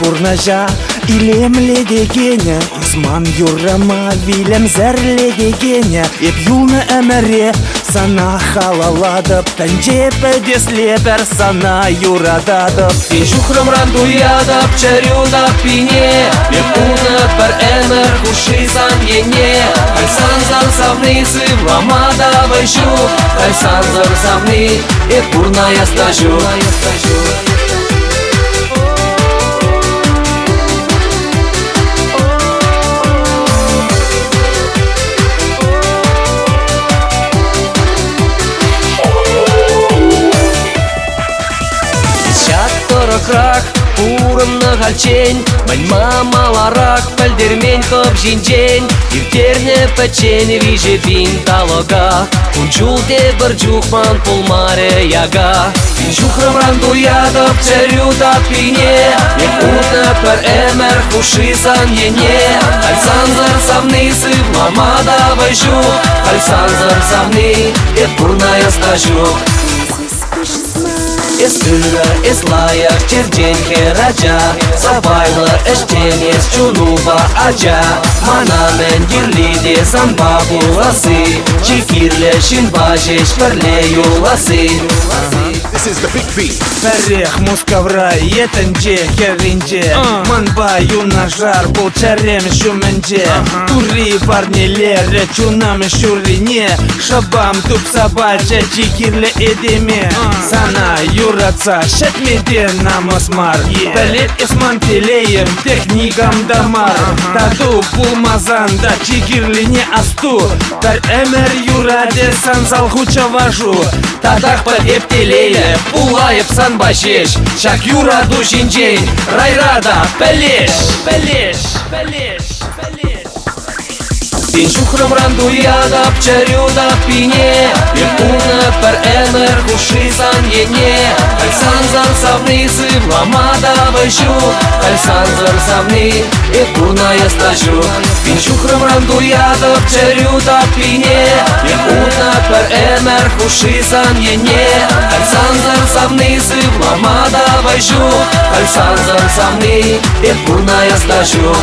purnaja ilemlege gene Osman Юрама Вилем зәрлеге гене Еп юлны әмәре Сана халаладып Тәнже пәдеслепер Сана юрададып Ин шухрымран дуядып Чәрюдап пине Еп унат бір әмір Хушисан ене Кальсан зар савны Сывламада вайшу Кальсан зар савны Еп пурная стажу Крак, урымны галчень Мальма маларак, пәлдермен көп жинжень Иртерне пәчен виже бин талога Кунчулде бір жухман пулмаре яга Ин шухрымран дуядып, чәрюдап пине Ек утны пір әмір хушисан ене Кальсан зар савны сывламада вайшу Кальсан зар савны, ек пурная стажу Эс ыры, эс лаяк, черден хераджа Сабайлы эштенес чунуба аджа Манамен дирлиде самба буласы Чекирле шинба жеш пірле юласы This is the big beat. Тарех мускавра етенже херинже Манба юнажар бұл чарем шуменже Тури парнелері чунам шурине Шабам туп сабача чекирле эдеме Сана юраца шетмеден намосмар Пәлет эсман телеем техникам дамар Таду пулмазан да чекирлине асту Тар эмер юраде сансал хуча важу Тадах пәл эптелея Пулайып сан башеш Шак юраду жинжень Райрада пәлеш Пәлеш Пәлеш Ин шухрымран дуядап Чәрюдап пине Епуны пір әмір Хушисан ене Кальсан зар савны Сывламада вайшу Кальсан зар савны Епурная стажу Ин шухрымран дуядап Чәрюдап пине Епуны пір әмір Хушисан ене Кальсан зар савны Сывламада вайшу Кальсан зар савны Епурная стажу